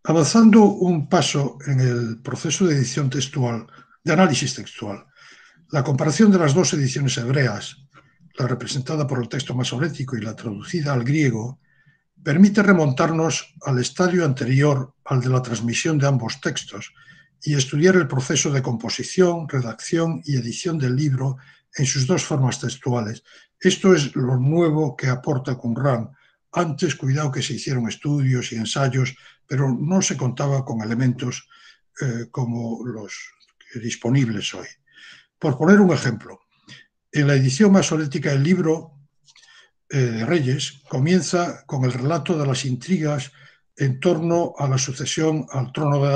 Avanzando un paso en el proceso de edición textual, de análisis textual, la comparación de las dos ediciones hebreas, la representada por el texto masorético y la traducida al griego, permite remontarnos al estadio anterior al de la transmisión de ambos textos y estudiar el proceso de composición, redacción y edición del libro en sus dos formas textuales. Esto es lo nuevo que aporta Qumran. Antes, cuidado que se hicieron estudios y ensayos, pero no se contaba con elementos como los disponibles hoy. Por poner un ejemplo, en la edición masorética del libro de Reyes comienza con el relato de las intrigas en torno a la sucesión al trono de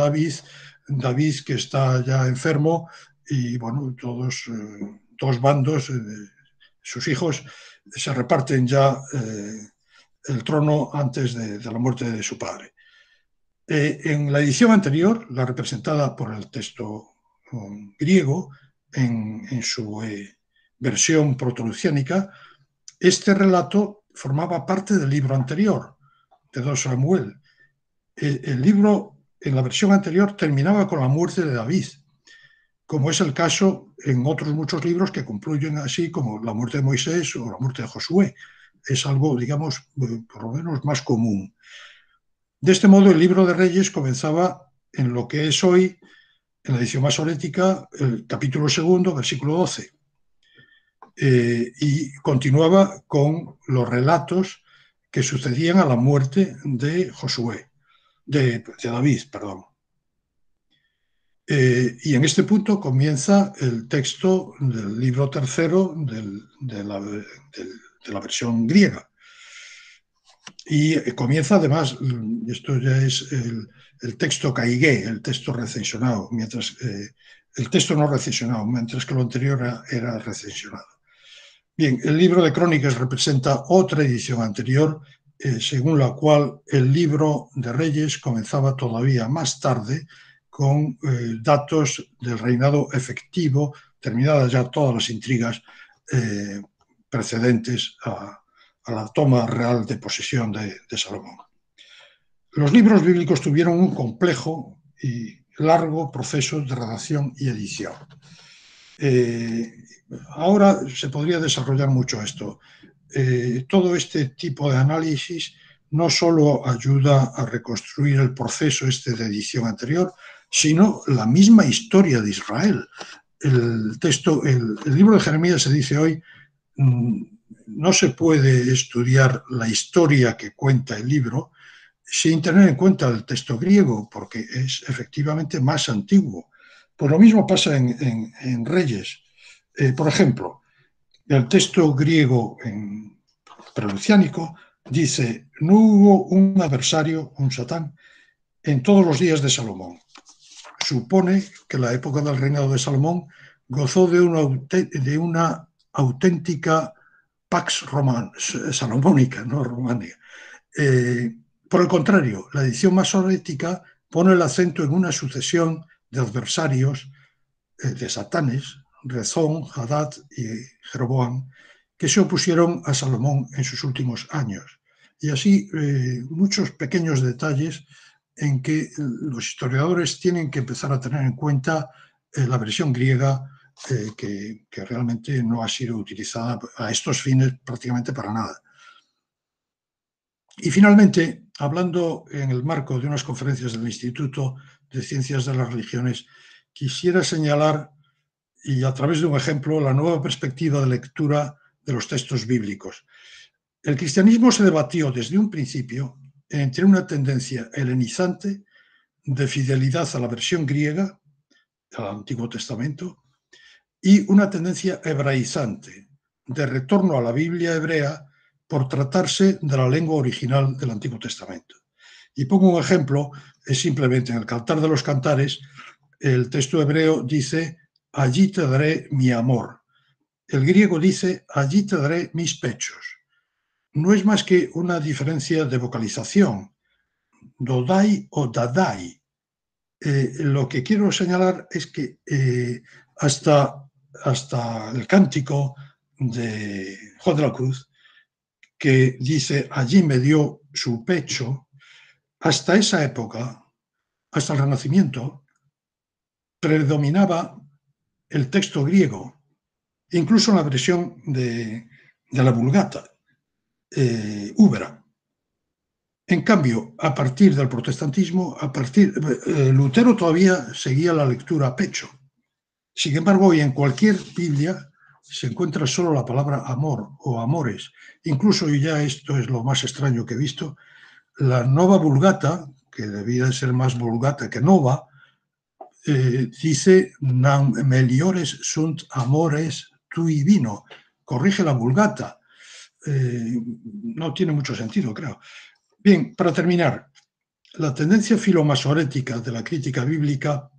David que está ya enfermo, y bueno, dos bandos, sus hijos, se reparten ya el trono antes de la muerte de su padre. En la edición anterior, la representada por el texto griego, en su versión protoluciánica, este relato formaba parte del libro anterior, de 2 Samuel. El libro, en la versión anterior, terminaba con la muerte de David, como es el caso en otros muchos libros que concluyen así, como la muerte de Moisés o la muerte de Josué. Es algo, digamos, por lo menos más común. De este modo, el libro de Reyes comenzaba en lo que es hoy, en la edición masorética, el capítulo 2, versículo 12. Y continuaba con los relatos que sucedían a la muerte de David, perdón. Y en este punto comienza el texto del libro 3 de la versión griega. Y comienza además, esto ya es el texto caigué, el texto recensionado, mientras el texto no recensionado, mientras que lo anterior era recensionado. Bien, el libro de Crónicas representa otra edición anterior, según la cual el libro de Reyes comenzaba todavía más tarde, con datos del reinado efectivo, terminadas ya todas las intrigas precedentes a la toma real de posesión de Salomón. Los libros bíblicos tuvieron un complejo y largo proceso de redacción y edición. Ahora se podría desarrollar mucho esto. Todo este tipo de análisis no solo ayuda a reconstruir el proceso de edición anterior, sino la misma historia de Israel. El libro de Jeremías se dice hoy, no se puede estudiar la historia que cuenta el libro sin tener en cuenta el texto griego, porque es efectivamente más antiguo. Pues lo mismo pasa en Reyes. Por ejemplo, el texto griego preluciánico dice: no hubo un adversario, un Satán, en todos los días de Salomón. Supone que la época del reinado de Salomón gozó de una auténtica pax salomónica, no románica. Por el contrario, la edición masorética pone el acento en una sucesión de adversarios, de satanes, Rezón, Hadad y Jeroboam, que se opusieron a Salomón en sus últimos años. Y así muchos pequeños detalles en que los historiadores tienen que empezar a tener en cuenta la versión griega, que realmente no ha sido utilizada a estos fines prácticamente para nada. Y finalmente, hablando en el marco de unas conferencias del Instituto de Ciencias de las Religiones, quisiera señalar, y a través de un ejemplo, la nueva perspectiva de lectura de los textos bíblicos. El cristianismo se debatió desde un principio entre una tendencia helenizante de fidelidad a la versión griega, al Antiguo Testamento, y una tendencia hebraizante de retorno a la Biblia hebrea por tratarse de la lengua original del Antiguo Testamento. Y pongo un ejemplo, es simplemente en el Cantar de los Cantares, el texto hebreo dice: allí te daré mi amor. El griego dice: allí te daré mis pechos. No es más que una diferencia de vocalización, dodai o dadai. Lo que quiero señalar es que hasta el cántico de Juan de la Cruz, que dice: allí me dio su pecho, hasta esa época, hasta el Renacimiento, predominaba el texto griego, incluso en la versión de la Vulgata, húngara. En cambio, a partir del protestantismo, Lutero todavía seguía la lectura a pecho. Sin embargo, hoy en cualquier Biblia se encuentra solo la palabra amor o amores. Incluso, y ya esto es lo más extraño que he visto, la Nova Vulgata, que debía de ser más Vulgata que Nova, dice: nam meliores sunt amores tui vino. Corrige la Vulgata. No tiene mucho sentido, creo. Bien, para terminar, la tendencia filomasorética de la crítica bíblica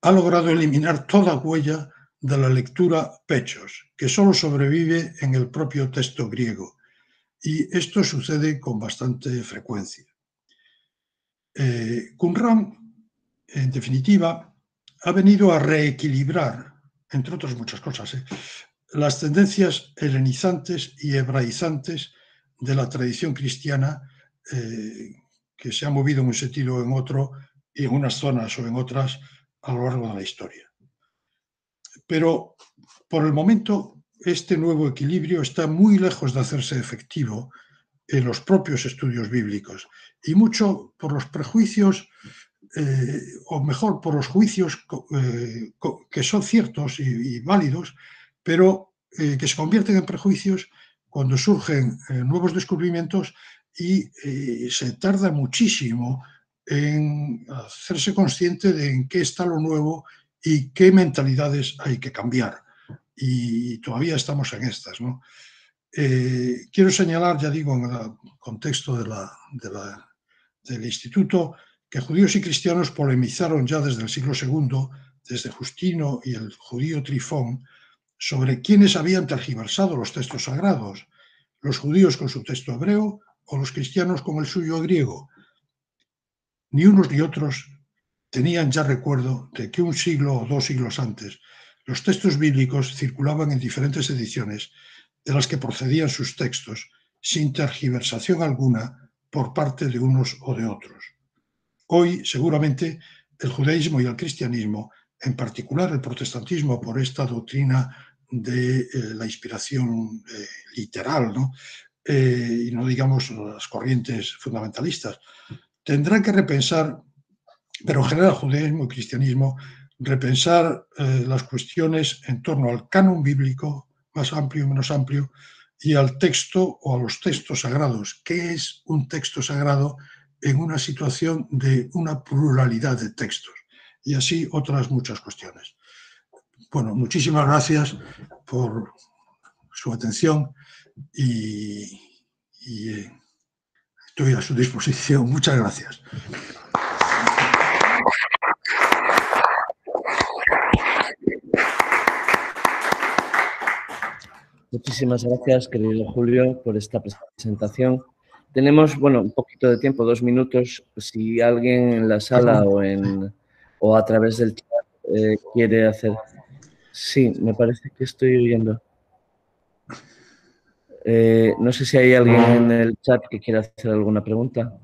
ha logrado eliminar toda huella de la lectura pechos, que solo sobrevive en el propio texto griego. Y esto sucede con bastante frecuencia. Qumran, en definitiva, ha venido a reequilibrar, entre otras muchas cosas, las tendencias helenizantes y hebraizantes de la tradición cristiana, que se ha movido en un sentido o en otro, y en unas zonas o en otras, a lo largo de la historia. Pero, por el momento, este nuevo equilibrio está muy lejos de hacerse efectivo en los propios estudios bíblicos, y mucho por los prejuicios, o mejor, por los juicios que son ciertos y válidos, pero que se convierten en prejuicios cuando surgen nuevos descubrimientos y se tarda muchísimo en hacerse consciente de en qué está lo nuevo y qué mentalidades hay que cambiar. Y todavía estamos en estas, ¿no? Quiero señalar, ya digo, en el contexto del instituto, que judíos y cristianos polemizaron ya desde el siglo II, desde Justino y el judío Trifón, sobre quiénes habían tergiversado los textos sagrados, los judíos con su texto hebreo o los cristianos con el suyo griego. Ni unos ni otros tenían ya recuerdo de que un siglo o 2 siglos antes los textos bíblicos circulaban en diferentes ediciones de las que procedían sus textos, sin tergiversación alguna por parte de unos o de otros. Hoy, seguramente, el judaísmo y el cristianismo, en particular el protestantismo, por esta doctrina de la inspiración literal, ¿no? Y no digamos las corrientes fundamentalistas, tendrán que repensar, pero en general judaísmo y cristianismo, repensar las cuestiones en torno al canon bíblico, más amplio y menos amplio, y al texto o a los textos sagrados. ¿Qué es un texto sagrado en una situación de una pluralidad de textos? Y así otras muchas cuestiones. Bueno, muchísimas gracias por su atención y estoy a su disposición. Muchas gracias. Muchísimas gracias, querido Julio, por esta presentación. Tenemos, bueno, un poquito de tiempo, 2 minutos. Si alguien en la sala o a través del chat quiere hacer... Sí, me parece que estoy oyendo. No sé si hay alguien en el chat que quiera hacer alguna pregunta.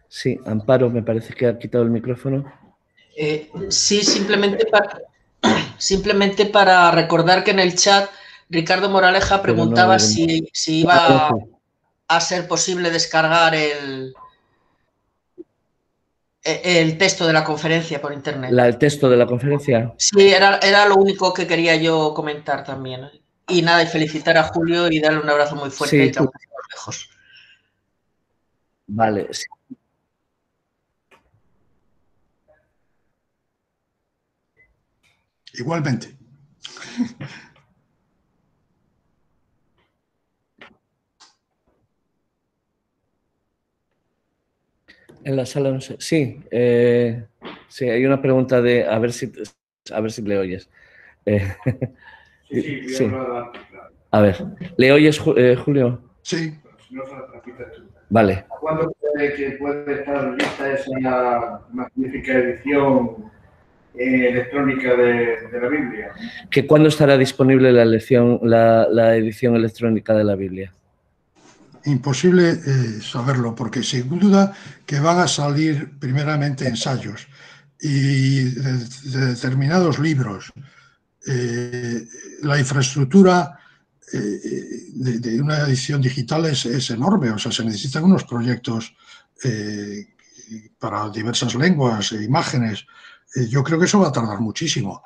Sí, Amparo, me parece que ha quitado el micrófono. Sí, simplemente para recordar que en el chat Ricardo Moraleja preguntaba si iba a ser posible descargar el texto de la conferencia por internet. ¿El texto de la conferencia? Sí, era lo único que quería yo comentar también. Y nada, y felicitar a Julio y darle un abrazo muy fuerte, Sí, que aún estamos lejos. Vale, sí. Igualmente. En la sala no sé. Sí, sí, hay una pregunta de a ver si le oyes. Sí. A ver, ¿le oyes, Julio? Sí. Vale. ¿Cuándo cree que puede estar lista esa magnífica edición electrónica de la Biblia? ¿Que cuándo estará disponible la edición electrónica de la Biblia? Imposible saberlo, porque sin duda que van a salir primeramente ensayos y de determinados libros. La infraestructura de una edición digital es enorme, o sea, se necesitan unos proyectos para diversas lenguas e imágenes. Yo creo que eso va a tardar muchísimo,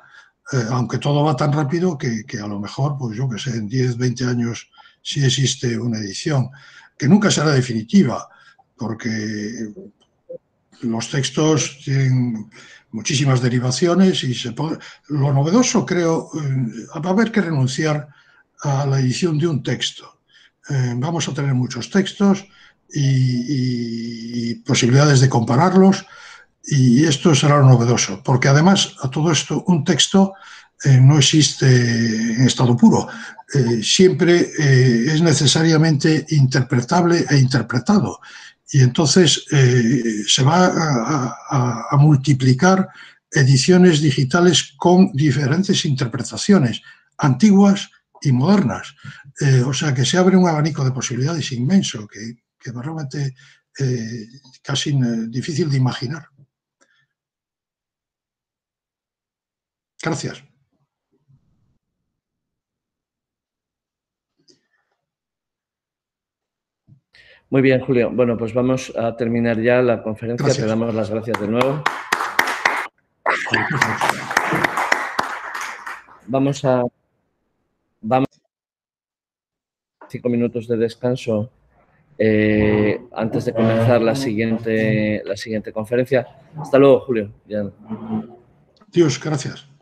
aunque todo va tan rápido que a lo mejor, pues yo que sé, en 10, 20 años sí existe una edición, que nunca será definitiva, porque los textos tienen muchísimas derivaciones y lo novedoso, creo, va a haber que renunciar a la edición de un texto. Vamos a tener muchos textos y posibilidades de compararlos, y esto será lo novedoso, porque además a todo esto un texto no existe en estado puro, siempre es necesariamente interpretable e interpretado, y entonces se va a multiplicar ediciones digitales con diferentes interpretaciones, antiguas y modernas. O sea que se abre un abanico de posibilidades inmenso que realmente casi difícil de imaginar. Gracias. Muy bien, Julio. Bueno, pues vamos a terminar ya la conferencia. Gracias. Te damos las gracias de nuevo. Vamos a 5 minutos de descanso antes de comenzar la siguiente conferencia. Hasta luego, Julio. Dios, gracias.